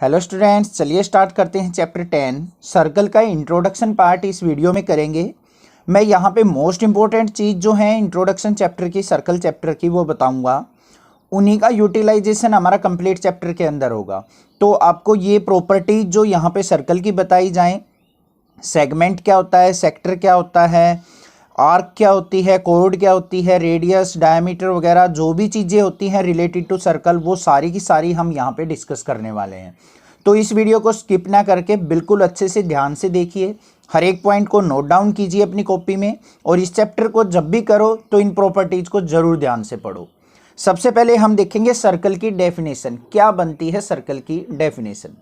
Hello students, चलिए start करते हैं चैप्टर 10 सर्कल का इंट्रोडक्शन पार्ट इस वीडियो में करेंगे। मैं यहाँ पे मोस्ट इंपॉर्टेंट चीज़ जो है इंट्रोडक्शन चैप्टर की, सर्कल चैप्टर की, वो बताऊँगा। उन्हीं का यूटिलाइजेशन हमारा कंप्लीट चैप्टर के अंदर होगा। तो आपको ये प्रॉपर्टीज जो यहाँ पे सर्कल की बताई जाएँ, सेगमेंट क्या होता है, सेक्टर क्या होता है, आर्क क्या होती है, कोड क्या होती है, रेडियस, डायमीटर वगैरह जो भी चीज़ें होती हैं रिलेटेड टू सर्कल, वो सारी की सारी हम यहाँ पे डिस्कस करने वाले हैं। तो इस वीडियो को स्किप ना करके बिल्कुल अच्छे से ध्यान से देखिए, हर एक पॉइंट को नोट डाउन कीजिए अपनी कॉपी में, और इस चैप्टर को जब भी करो तो इन प्रॉपर्टीज़ को ज़रूर ध्यान से पढ़ो। सबसे पहले हम देखेंगे सर्कल की डेफिनेशन, क्या बनती है सर्कल की डेफिनेशन।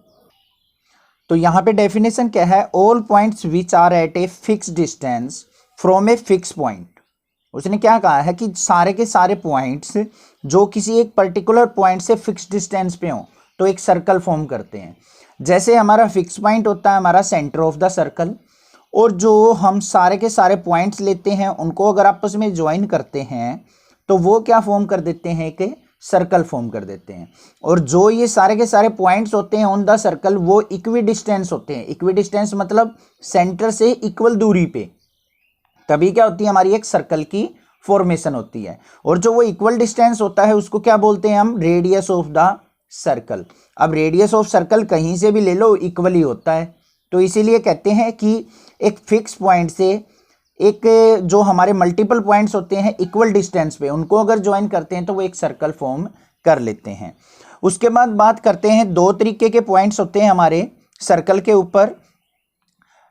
तो यहाँ पे डेफिनेशन क्या है, all points which are at a fix distance from a fix point. उसने क्या कहा है कि सारे के सारे पॉइंट्स जो किसी एक पर्टिकुलर पॉइंट से फिक्स डिस्टेंस पे हों तो एक सर्कल फॉर्म करते हैं। जैसे हमारा फिक्स पॉइंट होता है हमारा सेंटर ऑफ द सर्कल, और जो हम सारे के सारे पॉइंट्स लेते हैं उनको अगर आपस में ज्वाइन करते हैं तो वो क्या फॉर्म कर देते हैं, एक सर्कल फॉर्म कर देते हैं। और जो ये सारे के सारे पॉइंट्स होते हैं ऑन द सर्कल वो इक्वी डिस्टेंस होते हैं। इक्वी डिस्टेंस मतलब सेंटर से इक्वल दूरी पे, तभी क्या होती है हमारी एक सर्कल की फॉर्मेशन होती है। और जो वो इक्वल डिस्टेंस होता है उसको क्या बोलते हैं हम, रेडियस ऑफ द सर्कल। अब रेडियस ऑफ सर्कल कहीं से भी ले लो इक्वल ही होता है, तो इसीलिए कहते हैं कि एक फिक्स पॉइंट से एक जो हमारे मल्टीपल पॉइंट्स होते हैं इक्वल डिस्टेंस पे, उनको अगर ज्वाइन करते हैं तो वो एक सर्कल फॉर्म कर लेते हैं। उसके बाद बात करते हैं, दो तरीके के पॉइंट्स होते हैं हमारे सर्कल के ऊपर।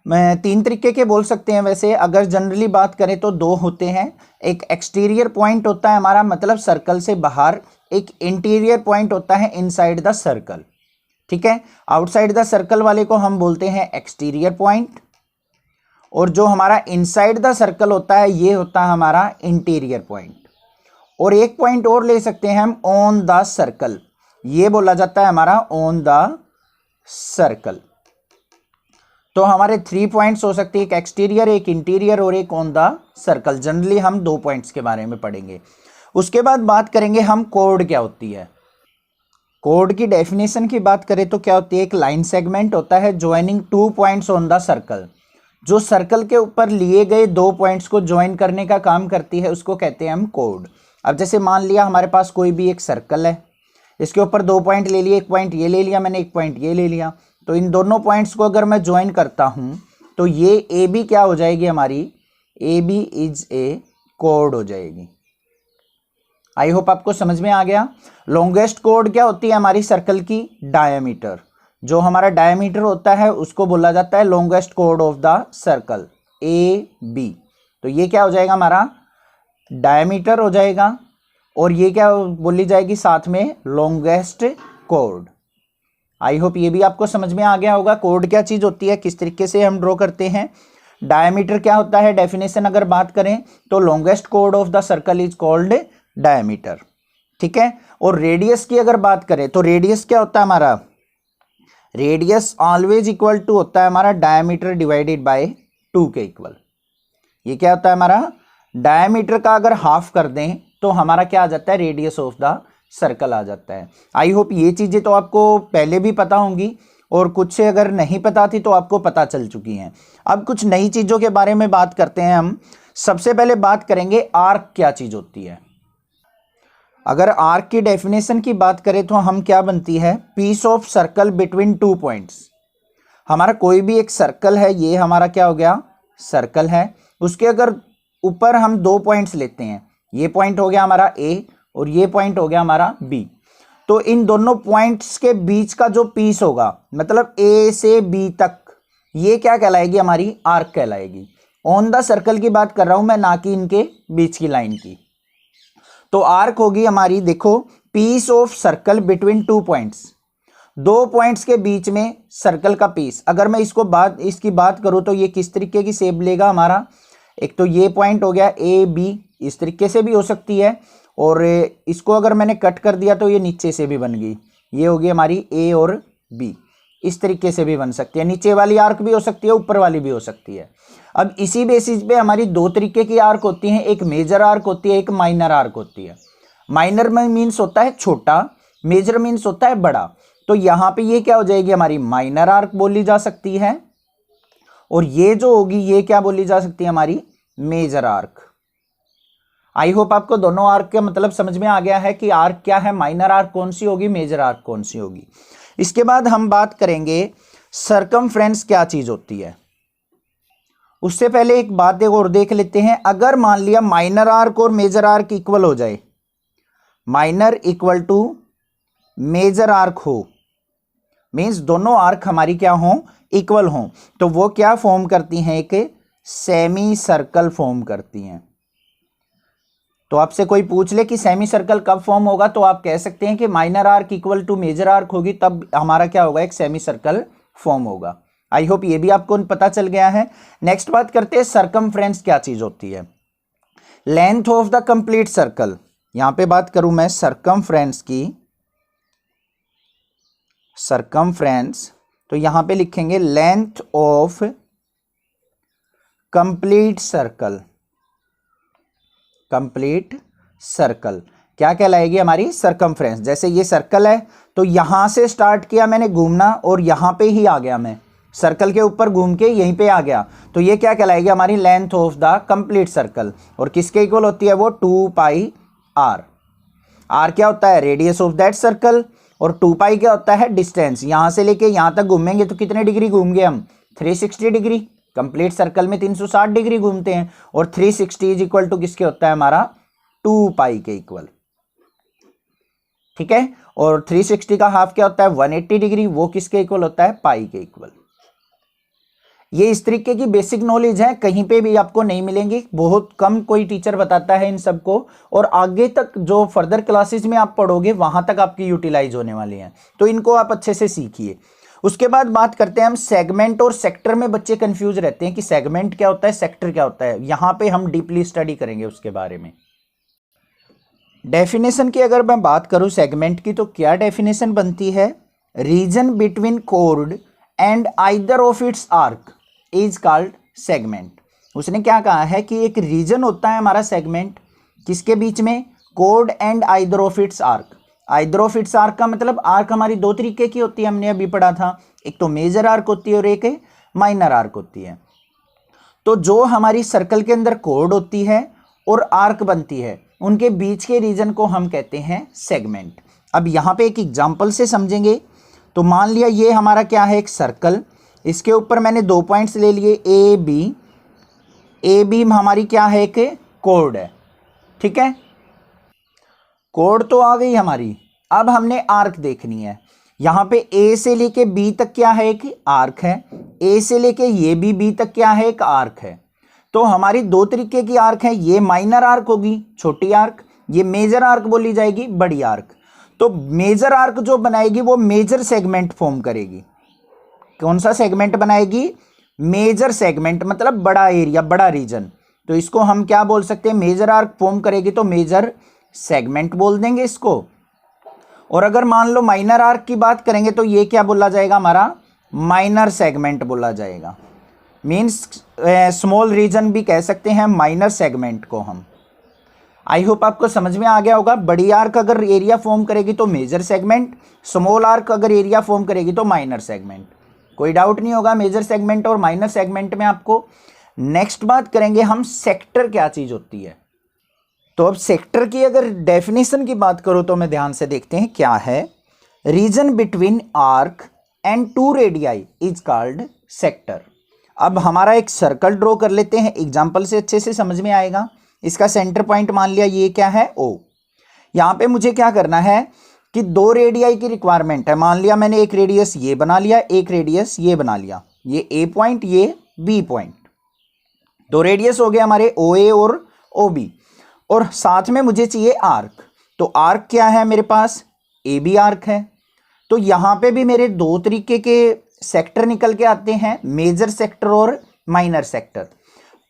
मैं तीन तरीके के बोल सकते हैं वैसे, अगर जनरली बात करें तो दो होते हैं। एक एक्सटीरियर पॉइंट होता है हमारा, मतलब सर्कल से बाहर। एक इंटीरियर पॉइंट होता है इनसाइड द सर्कल। ठीक है, आउटसाइड द सर्कल वाले को हम बोलते हैं एक्सटीरियर पॉइंट, और जो हमारा इनसाइड द सर्कल होता है ये होता है हमारा इंटीरियर पॉइंट। और एक पॉइंट और ले सकते हैं हम, ऑन द सर्कल, ये बोला जाता है हमारा ऑन द सर्कल। तो हमारे 3 पॉइंट्स हो सकते हैं, एक एक्सटीरियर, एक इंटीरियर और एक ऑन द सर्कल। जनरली हम 2 पॉइंट्स के बारे में पढ़ेंगे। उसके बाद बात करेंगे हम कोड क्या होती है। कोड की डेफिनेशन की बात करें तो क्या होती है, एक लाइन सेगमेंट होता है joining 2 points on the circle. जो सर्कल के ऊपर लिए गए 2 पॉइंट्स को ज्वाइन करने का काम करती है उसको कहते हैं हम कोड। अब जैसे मान लिया हमारे पास कोई भी एक सर्कल है, इसके ऊपर 2 पॉइंट ले लिए, एक पॉइंट ये ले लिया मैंने, एक पॉइंट ये ले लिया। तो इन दोनों पॉइंट्स को अगर मैं ज्वाइन करता हूं तो ये ए बी क्या हो जाएगी हमारी, ए बी इज ए कोड हो जाएगी। आई होप आपको समझ में आ गया। लॉन्गेस्ट कोड क्या होती है हमारी सर्कल की, डायमीटर। जो हमारा डायमीटर होता है उसको बोला जाता है लॉन्गेस्ट कोड of the circle, A B. तो ये क्या हो जाएगा हमारा, डायमीटर हो जाएगा, और ये क्या बोली जाएगी साथ में, लॉन्गेस्ट कोड। आई होप ये भी आपको समझ में आ गया होगा कोड क्या चीज़ होती है, किस तरीके से हम ड्रॉ करते हैं। डायमीटर क्या होता है, डेफिनेशन अगर बात करें तो लॉन्गेस्ट कोड of the circle is called diameter. ठीक है, और रेडियस की अगर बात करें तो रेडियस क्या होता है हमारा, रेडियस ऑलवेज इक्वल टू होता है हमारा डायमीटर डिवाइडेड बाय 2 के इक्वल। ये क्या होता है हमारा, डायमीटर का अगर हाफ कर दें तो हमारा क्या आ जाता है, रेडियस ऑफ द सर्कल आ जाता है। आई होप ये चीज़ें तो आपको पहले भी पता होंगी, और कुछ से अगर नहीं पता थी तो आपको पता चल चुकी हैं। अब कुछ नई चीज़ों के बारे में बात करते हैं हम। सबसे पहले बात करेंगे आर्क क्या चीज़ होती है। अगर आर्क की डेफिनेशन की बात करें तो हम क्या बनती है, piece of circle between 2 points. हमारा कोई भी एक सर्कल है, ये हमारा क्या हो गया, सर्कल है, उसके अगर ऊपर हम 2 पॉइंट्स लेते हैं, ये पॉइंट हो गया हमारा ए और ये पॉइंट हो गया हमारा बी। तो इन दोनों पॉइंट्स के बीच का जो पीस होगा, मतलब ए से बी तक, ये क्या कहलाएगी हमारी, आर्क कहलाएगी। ऑन द सर्कल की बात कर रहा हूं मैं, ना कि इनके बीच की लाइन की। तो आर्क होगी हमारी, देखो, piece of circle between 2 points, 2 points के बीच में सर्कल का पीस। अगर मैं इसकी बात करूं तो ये किस तरीके की शेप लेगा हमारा, एक तो ये पॉइंट हो गया ए बी, इस तरीके से भी हो सकती है, और इसको अगर मैंने कट कर दिया तो ये नीचे से भी बन गई, ये होगी हमारी ए और बी, इस तरीके से भी बन सकती है। नीचे वाली आर्क भी हो सकती है, ऊपर वाली भी हो सकती है। अब इसी बेसिस पे हमारी 2 तरीके की आर्क होती हैं, एक मेजर आर्क होती है, एक माइनर आर्क होती है। माइनर में मीन्स होता है छोटा, मेजर मीन्स होता है बड़ा। तो यहां पे ये क्या हो जाएगी हमारी माइनर आर्क बोली जा सकती है, और ये जो होगी ये क्या बोली जा सकती है हमारी मेजर आर्क। आई होप आपको दोनों आर्क का मतलब समझ में आ गया है कि आर्क क्या है, माइनर आर्क कौन सी होगी, मेजर आर्क कौन सी होगी। इसके बाद हम बात करेंगे सरकमफ्रेंस क्या चीज होती है। उससे पहले एक बात और देख लेते हैं, अगर मान लिया माइनर आर्क और मेजर आर्क इक्वल हो जाए, minor equal to major arc हो, मींस दोनों आर्क हमारी क्या हो, इक्वल हो, तो वो क्या फॉर्म करती हैं, एक सेमी सर्कल फॉर्म करती हैं। तो आपसे कोई पूछ ले कि सेमी सर्कल कब फॉर्म होगा, तो आप कह सकते हैं कि minor arc equal to major arc होगी, तब हमारा क्या होगा, एक सेमी सर्कल फॉर्म होगा। आई होप ये भी आपको पता चल गया है। नेक्स्ट बात करते हैं सरकमफ्रेंस क्या चीज होती है। Length of the complete circle, यहां पे बात करूं मैं सरकमफ्रेंस की, सरकमफ्रेंस, तो यहां पे लिखेंगे length of complete circle. Complete circle क्या कहलाएगी हमारी, सरकमफ्रेंस। जैसे ये सर्कल है तो यहां से स्टार्ट किया मैंने घूमना और यहां पे ही आ गया, मैं सर्कल के ऊपर घूम के यहीं पे आ गया, तो ये क्या कहलाएगी हमारी length of the complete circle. और किसके इक्वल होती है वो, 2 पाई आर। आर क्या होता है, रेडियस ऑफ दैट सर्कल, और 2 पाई क्या होता है, डिस्टेंस। यहां से लेके यहां तक घूमेंगे तो कितने डिग्री घूम गए हम, 360 डिग्री। कंप्लीट सर्कल में 360 डिग्री घूमते हैं, और 360 इज इक्वल टू किसके होता है हमारा, 2 पाई के इक्वल। ठीक है, और 360 का हाफ क्या होता है, 180 डिग्री, वो किसके इक्वल होता है, पाई के इक्वल। ये इस तरीके की बेसिक नॉलेज है, कहीं पे भी आपको नहीं मिलेंगी, बहुत कम कोई टीचर बताता है इन सबको, और आगे तक जो फर्दर क्लासेस में आप पढ़ोगे वहां तक आपकी यूटिलाइज होने वाली हैं, तो इनको आप अच्छे से सीखिए। उसके बाद बात करते हैं हम सेगमेंट और सेक्टर में। बच्चे कंफ्यूज रहते हैं कि सेगमेंट क्या होता है, सेक्टर क्या होता है, यहां पे हम डीपली स्टडी करेंगे उसके बारे में। डेफिनेशन की अगर मैं बात करूं सेगमेंट की, तो क्या डेफिनेशन बनती है, region between chord and either of its arc is called segment. उसने क्या कहा है कि एक रीजन होता है हमारा सेगमेंट, किसके बीच में, chord and either of its arc. Either of its arc का मतलब आर्क हमारी दो तरीके की होती है, हमने अभी पढ़ा था, एक तो मेजर आर्क होती है और एक माइनर आर्क होती है। तो जो हमारी सर्कल के अंदर कोर्ड होती है और आर्क बनती है, उनके बीच के रीजन को हम कहते हैं सेगमेंट। अब यहां पे एक एग्जांपल से समझेंगे, तो मान लिया ये हमारा क्या है, एक सर्कल, इसके ऊपर मैंने 2 पॉइंट्स ले लिए ए बी। ए बी हमारी क्या है, एक कोर्ड है। ठीक है, कोर्ड तो आ गई हमारी। अब हमने आर्क देखनी है, यहां पे ए से लेके बी तक क्या है, एक आर्क है। ए से लेके ये भी बी तक क्या है, एक आर्क है। तो हमारी दो तरीके की आर्क है, ये माइनर आर्क होगी, छोटी आर्क, ये मेजर आर्क बोली जाएगी, बड़ी आर्क। तो मेजर आर्क जो बनाएगी वो मेजर सेगमेंट फॉर्म करेगी। कौन सा सेगमेंट बनाएगी, मेजर सेगमेंट, मतलब बड़ा एरिया, बड़ा रीजन। तो इसको हम क्या बोल सकते हैं, मेजर आर्क फॉर्म करेगी तो मेजर सेगमेंट बोल देंगे इसको। और अगर मान लो माइनर आर्क की बात करेंगे तो ये क्या बोला जाएगा हमारा, माइनर सेगमेंट बोला जाएगा। मीन्स स्मॉल रीजन भी कह सकते हैं माइनर सेगमेंट को हम। आई होप आपको समझ में आ गया होगा। बड़ी आर्क अगर एरिया फॉर्म करेगी तो मेजर सेगमेंट, स्मॉल आर्क अगर एरिया फॉर्म करेगी तो माइनर सेगमेंट। कोई डाउट नहीं होगा मेजर सेगमेंट और माइनर सेगमेंट में आपको। नेक्स्ट बात करेंगे हम, सेक्टर क्या चीज होती है। तो अब सेक्टर की अगर डेफिनेशन की बात करो तो मैं ध्यान से देखते हैं क्या है, region between arc and 2 radii is called sector. अब हमारा एक सर्कल ड्रॉ कर लेते हैं, एग्जांपल से अच्छे से समझ में आएगा। इसका सेंटर पॉइंट मान लिया ये क्या है, ओ। यहां पे मुझे क्या करना है कि 2 रेडियाई की रिक्वायरमेंट है। मान लिया मैंने एक रेडियस ये बना लिया, एक रेडियस ये बना लिया, ये ए पॉइंट, ये बी पॉइंट। 2 रेडियस हो गए हमारे ओ ए और ओ बी, और साथ में मुझे चाहिए आर्क। तो आर्क क्या है मेरे पास, ए बी आर्क है। तो यहां पे भी मेरे 2 तरीके के सेक्टर निकल के आते हैं, मेजर सेक्टर और माइनर सेक्टर।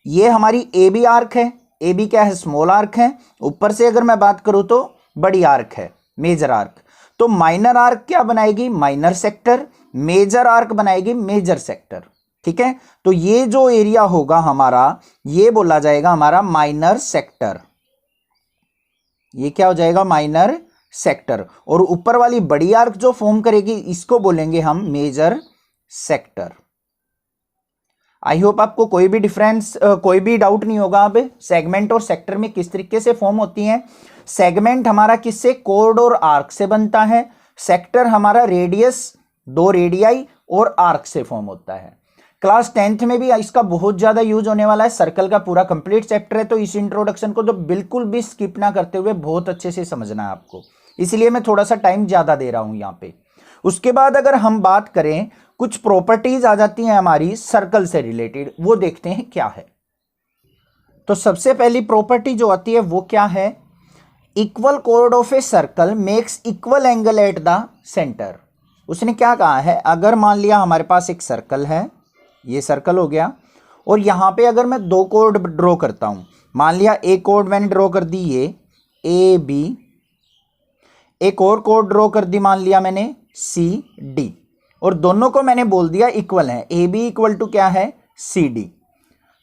ये हमारी ए बी आर्क है, ए बी क्या है, स्मॉल आर्क है। ऊपर से अगर मैं बात करूं तो बड़ी आर्क है, मेजर आर्क। तो माइनर आर्क क्या बनाएगी, माइनर सेक्टर। मेजर आर्क बनाएगी मेजर सेक्टर। ठीक है, तो ये जो एरिया होगा हमारा, ये बोला जाएगा हमारा माइनर सेक्टर। ये क्या हो जाएगा, माइनर सेक्टर, और ऊपर वाली बड़ी आर्क जो फॉर्म करेगी इसको बोलेंगे हम मेजर सेक्टर। आई होप आपको कोई भी डिफरेंस कोई भी डाउट नहीं होगा अब सेगमेंट और सेक्टर में किस तरीके से फॉर्म होती हैं। सेगमेंट हमारा किससे, कोड और आर्क से बनता है। सेक्टर हमारा रेडियस, दो रेडियाई और आर्क से फॉर्म होता है। क्लास 10th में भी इसका बहुत ज्यादा यूज होने वाला है। सर्कल का पूरा कंप्लीट चैप्टर है, तो इस इंट्रोडक्शन को तो बिल्कुल भी स्किप ना करते हुए बहुत अच्छे से समझना है आपको, इसलिए मैं थोड़ा सा टाइम ज्यादा दे रहा हूं यहां पे। उसके बाद अगर हम बात करें, कुछ प्रॉपर्टीज आ जाती हैं हमारी सर्कल से रिलेटेड, वो देखते हैं क्या है। तो सबसे पहली प्रॉपर्टी जो आती है वो क्या है, equal code of a circle makes equal angle at the centre. उसने क्या कहा है, अगर मान लिया हमारे पास एक सर्कल है, ये सर्कल हो गया, और यहां पे अगर मैं दो कोड ड्रॉ करता हूं, मान लिया एक कोड मैंने ड्रॉ कर दी ये ए बी, एक और कोड ड्रॉ कर दी मान लिया मैंने सी डी, और दोनों को मैंने बोल दिया इक्वल है, ए बी इक्वल टू क्या है सी डी।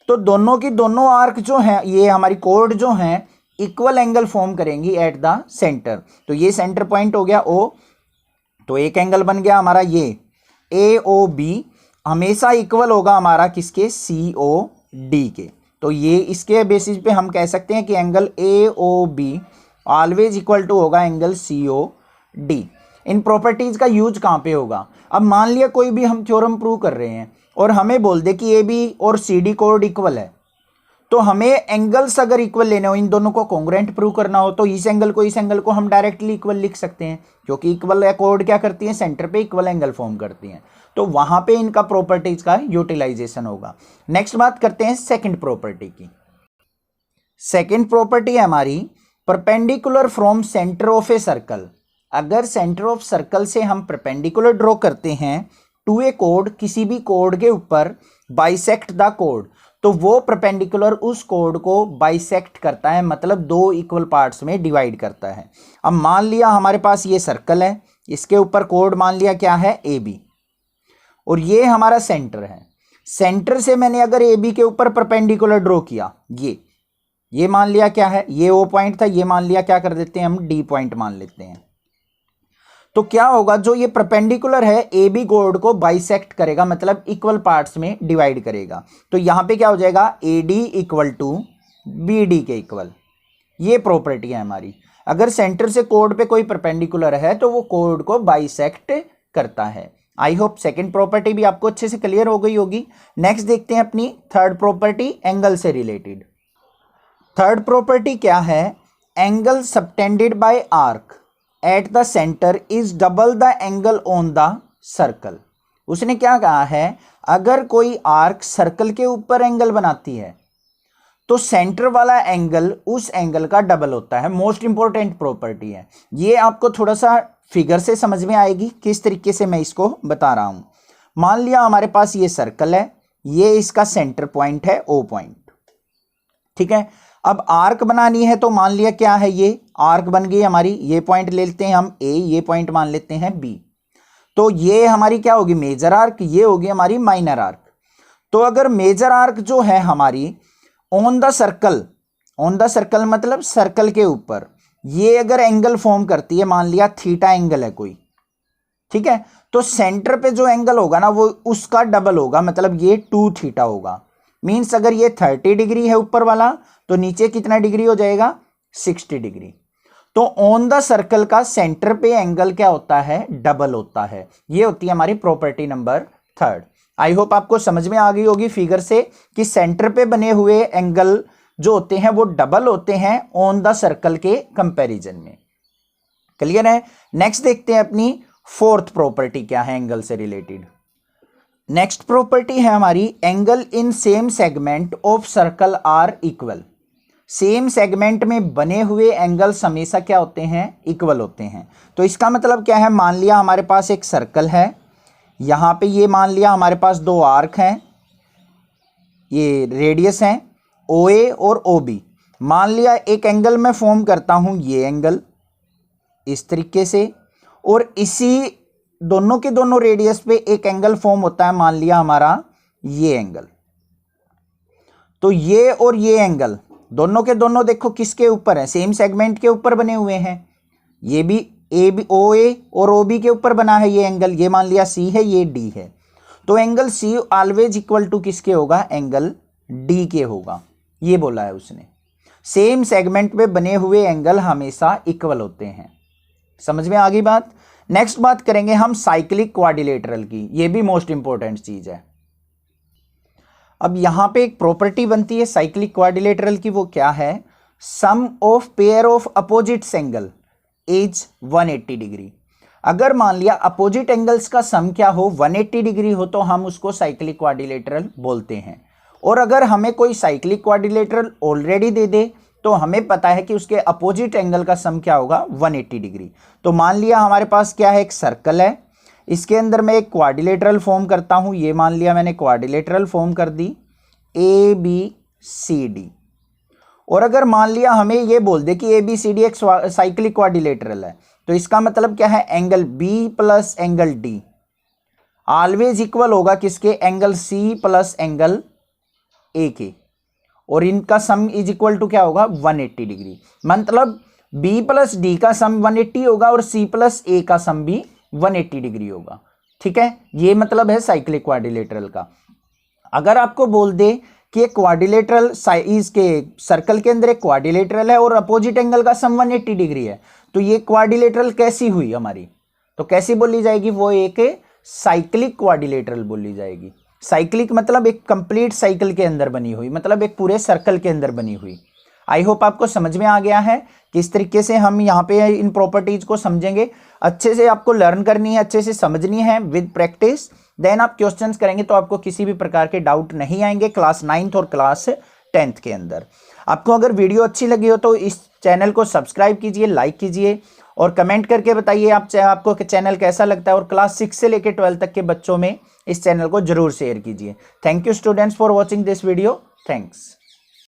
तो दोनों की दोनों आर्क जो हैं, ये हमारी कोड जो हैं, इक्वल एंगल फॉर्म करेंगी एट द सेंटर। तो ये सेंटर पॉइंट हो गया ओ, तो एक एंगल बन गया हमारा ये ए ओ बी, हमेशा इक्वल होगा हमारा किसके, सी ओ डी के। तो ये इसके बेसिस पे हम कह सकते हैं कि angle A O B always equal to होगा एंगल सी ओ डी। इन प्रॉपर्टीज का यूज कहाँ पे होगा, अब मान लिया कोई भी हम थ्योरम प्रूव कर रहे हैं और हमें बोल दे कि ए बी और सी डी कोड इक्वल है, तो हमें एंगल्स अगर इक्वल लेने हो, इन दोनों को कॉन्ग्रुएंट प्रूव करना हो, तो इस एंगल को हम डायरेक्टली इक्वल लिख सकते हैं, क्योंकि इक्वल कोड क्या करती है, सेंटर पे इक्वल एंगल फॉर्म करती हैं। तो वहां पे इनका प्रॉपर्टीज का यूटिलाइजेशन होगा। नेक्स्ट बात करते हैं सेकंड प्रॉपर्टी की। सेकंड प्रॉपर्टी है हमारी perpendicular from centre of a circle. अगर सेंटर ऑफ सर्कल से हम परपेंडिकुलर ड्रॉ करते हैं टू ए कोड, किसी भी कोड के ऊपर बाइसेक्ट द कोड, तो वो परपेंडिकुलर उस कोड को बाइसेक्ट करता है, मतलब दो इक्वल पार्ट्स में डिवाइड करता है। अब मान लिया हमारे पास ये सर्कल है, इसके ऊपर कोड मान लिया क्या है ए बी, और ये हमारा सेंटर है। सेंटर से मैंने अगर ए बी के ऊपर परपेंडिकुलर ड्रॉ किया, ये मान लिया क्या है, ये ओ पॉइंट था, ये मान लिया क्या कर देते हैं हम, डी पॉइंट मान लेते हैं। तो क्या होगा, जो ये परपेंडिकुलर है ए बी कोड को बाइसेक्ट करेगा, मतलब इक्वल पार्ट्स में डिवाइड करेगा। तो यहां पे क्या हो जाएगा, A D equal to B D के इक्वल। ये प्रॉपर्टी है हमारी, अगर सेंटर से कोड पे कोई परपेंडिकुलर है तो वो कोड को बाइसेक्ट करता है। आई होप सेकंड प्रॉपर्टी भी आपको अच्छे से क्लियर हो गई होगी। नेक्स्ट देखते हैं अपनी थर्ड प्रॉपर्टी, एंगल से रिलेटेड। थर्ड प्रॉपर्टी क्या है, angle subtended bye arc at the centre is double the angle on the circle. उसने क्या कहा है, अगर कोई आर्क सर्कल के ऊपर एंगल बनाती है तो सेंटर वाला एंगल उस एंगल का डबल होता है। मोस्ट इंपॉर्टेंट प्रॉपर्टी है ये, आपको थोड़ा सा फिगर से समझ में आएगी किस तरीके से मैं इसको बता रहा हूं। मान लिया हमारे पास ये सर्कल है, ये इसका सेंटर पॉइंट है ओ पॉइंट, ठीक है। अब आर्क बनानी है तो मान लिया क्या है, ये आर्क बन गई हमारी, ये पॉइंट ले लेते हैं हम ए, ये पॉइंट मान लेते हैं बी। तो ये हमारी क्या होगी, मेजर आर्क, ये होगी हमारी माइनर आर्क। तो अगर मेजर आर्क जो है हमारी ऑन द सर्कल मतलब सर्कल के ऊपर, ये अगर एंगल फॉर्म करती है, मान लिया थीटा एंगल है कोई, ठीक है, तो सेंटर पे जो एंगल होगा ना वो उसका डबल होगा, मतलब ये 2 थीटा होगा। मीन्स अगर ये 30 डिग्री है ऊपर वाला, तो नीचे कितना डिग्री हो जाएगा, 60 डिग्री। तो ऑन द सर्कल का सेंटर पे एंगल क्या होता है, डबल होता है। ये होती है हमारी property number third. I hope आपको समझ में आ गई होगी फिगर से कि सेंटर पे बने हुए एंगल जो होते हैं वो डबल होते हैं ऑन द सर्कल के कंपैरिजन में। क्लियर है। नेक्स्ट देखते हैं अपनी फोर्थ प्रॉपर्टी क्या है एंगल से रिलेटेड। नेक्स्ट प्रॉपर्टी है हमारी angle in same segment of circle are equal. Same segment में बने हुए एंगल्स हमेशा क्या होते हैं, इक्वल होते हैं। तो इसका मतलब क्या है, मान लिया हमारे पास एक सर्कल है, यहां पे ये मान लिया हमारे पास दो आर्क हैं, ये रेडियस हैं ओ ए और ओ बी। मान लिया एक एंगल मैं फॉर्म करता हूं, ये एंगल इस तरीके से, और इसी दोनों के दोनों रेडियस पे एक एंगल फॉर्म होता है, मान लिया हमारा ये एंगल। तो ये और ये एंगल दोनों के दोनों देखो किसके ऊपर है, सेम सेगमेंट के ऊपर बने हुए हैं। ये भी ए बी ओ ए और ओ बी के ऊपर बना है ये एंगल, ये मान लिया सी है, ये डी है, तो angle C always equal to किसके होगा, एंगल डी के होगा, ये बोला है उसने। सेम सेगमेंट में बने हुए एंगल हमेशा इक्वल होते हैं। समझ में आ गई बात। नेक्स्ट बात करेंगे हम साइक्लिक क्वाड्रिलेटरल की, ये भी मोस्ट इंपॉर्टेंट चीज है। अब यहां पे एक प्रॉपर्टी बनती है साइक्लिक क्वाड्रिलेटरल की, वो क्या है, sum of pair of opposites angle is 180 degree. अगर मान लिया अपोजिट एंगल्स का सम क्या हो, 180 डिग्री हो, तो हम उसको साइक्लिक क्वाड्रिलेटरल बोलते हैं। और अगर हमें कोई साइक्लिक क्वाड्रिलेटरल ऑलरेडी दे दे तो हमें पता है कि उसके अपोजिट एंगल का सम क्या होगा, 180 डिग्री। तो मान लिया हमारे पास क्या है, एक सर्कल है, इसके अंदर मैं एक क्वाड्रिलेटरल फॉर्म करता हूं, ये मान लिया मैंने क्वाड्रिलेटरल फॉर्म कर दी ए बी सी डी। और अगर मान लिया हमें ये बोल दे कि ए बी सी डी एक साइक्लिक क्वाड्रिलेटरल है, तो इसका मतलब क्या है, angle B plus angle D always equal होगा किसके, angle C plus angle A के, और इनका सम इज इक्वल टू क्या होगा, 180 डिग्री। मतलब b प्लस डी का सम 180 होगा और c प्लस ए का सम भी 180 डिग्री होगा। ठीक है, ये मतलब है साइक्लिक क्वाड्रिलेटरल का। अगर आपको बोल दे कि एक क्वाड्रिलेटरल साइज के सर्कल के अंदर एक क्वाड्रिलेटरल है और अपोजिट एंगल का सम 180 डिग्री है, तो ये क्वाड्रिलेटरल कैसी हुई हमारी, तो कैसी बोली जाएगी, वो एक साइक्लिक क्वाड्रिलेटरल बोली जाएगी। साइक्लिक मतलब एक कंप्लीट साइकिल के अंदर बनी हुई, मतलब एक पूरे सर्कल के अंदर बनी हुई। आई होप आपको समझ में आ गया है किस तरीके से हम यहाँ पे इन प्रॉपर्टीज को समझेंगे। अच्छे से आपको लर्न करनी है, अच्छे से समझनी है विद प्रैक्टिस, देन आप क्वेश्चंस करेंगे तो आपको किसी भी प्रकार के डाउट नहीं आएंगे क्लास 9th और क्लास 10th के अंदर। आपको अगर वीडियो अच्छी लगी हो तो इस चैनल को सब्सक्राइब कीजिए, लाइक कीजिए और कमेंट करके बताइए आपको चैनल कैसा लगता है, और क्लास 6 से लेकर 12 तक के बच्चों में इस चैनल को जरूर शेयर कीजिए। Thank you students for watching this video. Thanks.